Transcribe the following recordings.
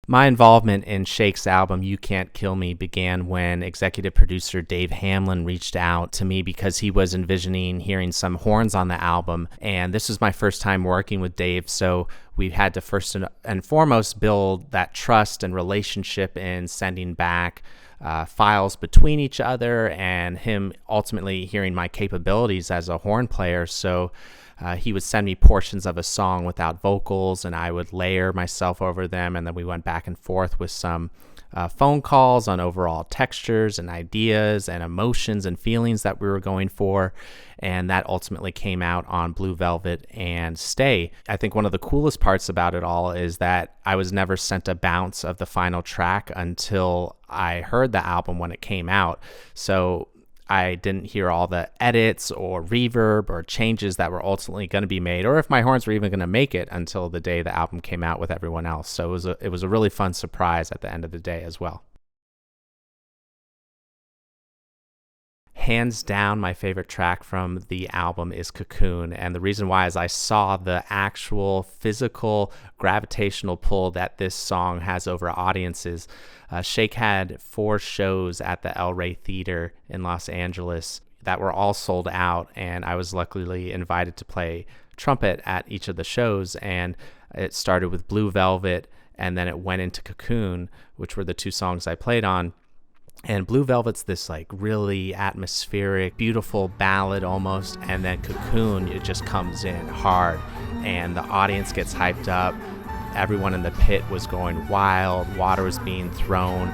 My involvement in Shake's album, You Can't Kill Me, began when executive producer Dave Hamelin reached out to me because he was envisioning hearing some horns on the album. And this was my first time working with Dave, so we had to first and foremost build that trust and relationship in sending back files between each other and him ultimately hearing my capabilities as a horn player. So he would send me portions of a song without vocals, and I would layer myself over them, and then we went back and forth with some phone calls on overall textures and ideas and emotions and feelings that we were going for, and that ultimately came out on Blue Velvet and Stay. I think one of the coolest parts about it all is that I was never sent a bounce of the final track until I heard the album when it came out. So I didn't hear all the edits or reverb or changes that were ultimately going to be made, or if my horns were even going to make it until the day the album came out with everyone else. So it was a really fun surprise at the end of the day as well. Hands down, my favorite track from the album is Cocoon. And the reason why is I saw the actual physical gravitational pull that this song has over audiences. Shake had 4 shows at the El Rey Theater in Los Angeles that were all sold out, and I was luckily invited to play trumpet at each of the shows. And it started with Blue Velvet, and then it went into Cocoon, which were the 2 songs I played on. And Blue Velvet's this like really atmospheric, beautiful ballad almost, and then Cocoon, it just comes in hard and the audience gets hyped up. Everyone in the pit was going wild, water was being thrown,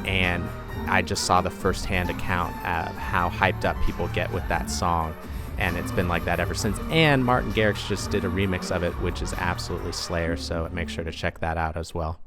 and I just saw the firsthand account of how hyped up people get with that song, and it's been like that ever since. And Martin Garrix just did a remix of it, which is absolutely Slayer, so make sure to check that out as well.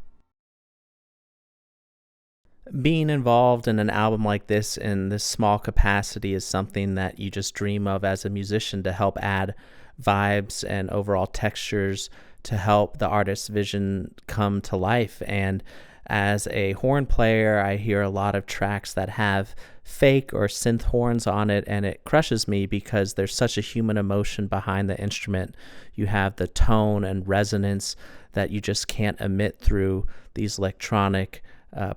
Being involved in an album like this in this small capacity is something that you just dream of as a musician, to help add vibes and overall textures to help the artist's vision come to life. And as a horn player, I hear a lot of tracks that have fake or synth horns on it, and it crushes me because there's such a human emotion behind the instrument. You have the tone and resonance that you just can't emit through these electronic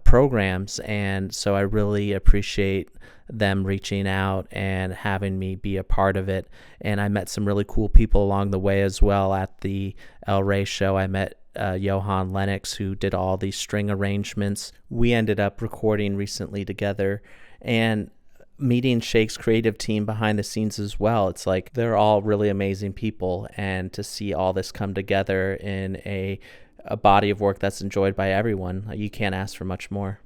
programs, and so I really appreciate them reaching out and having me be a part of it. And I met some really cool people along the way as well. At the El Rey show, I met Johan Lenox, who did all these string arrangements. We ended up recording recently together, and meeting Shake's creative team behind the scenes as well. It's like they're all really amazing people, and to see all this come together in a body of work that's enjoyed by everyone, you can't ask for much more.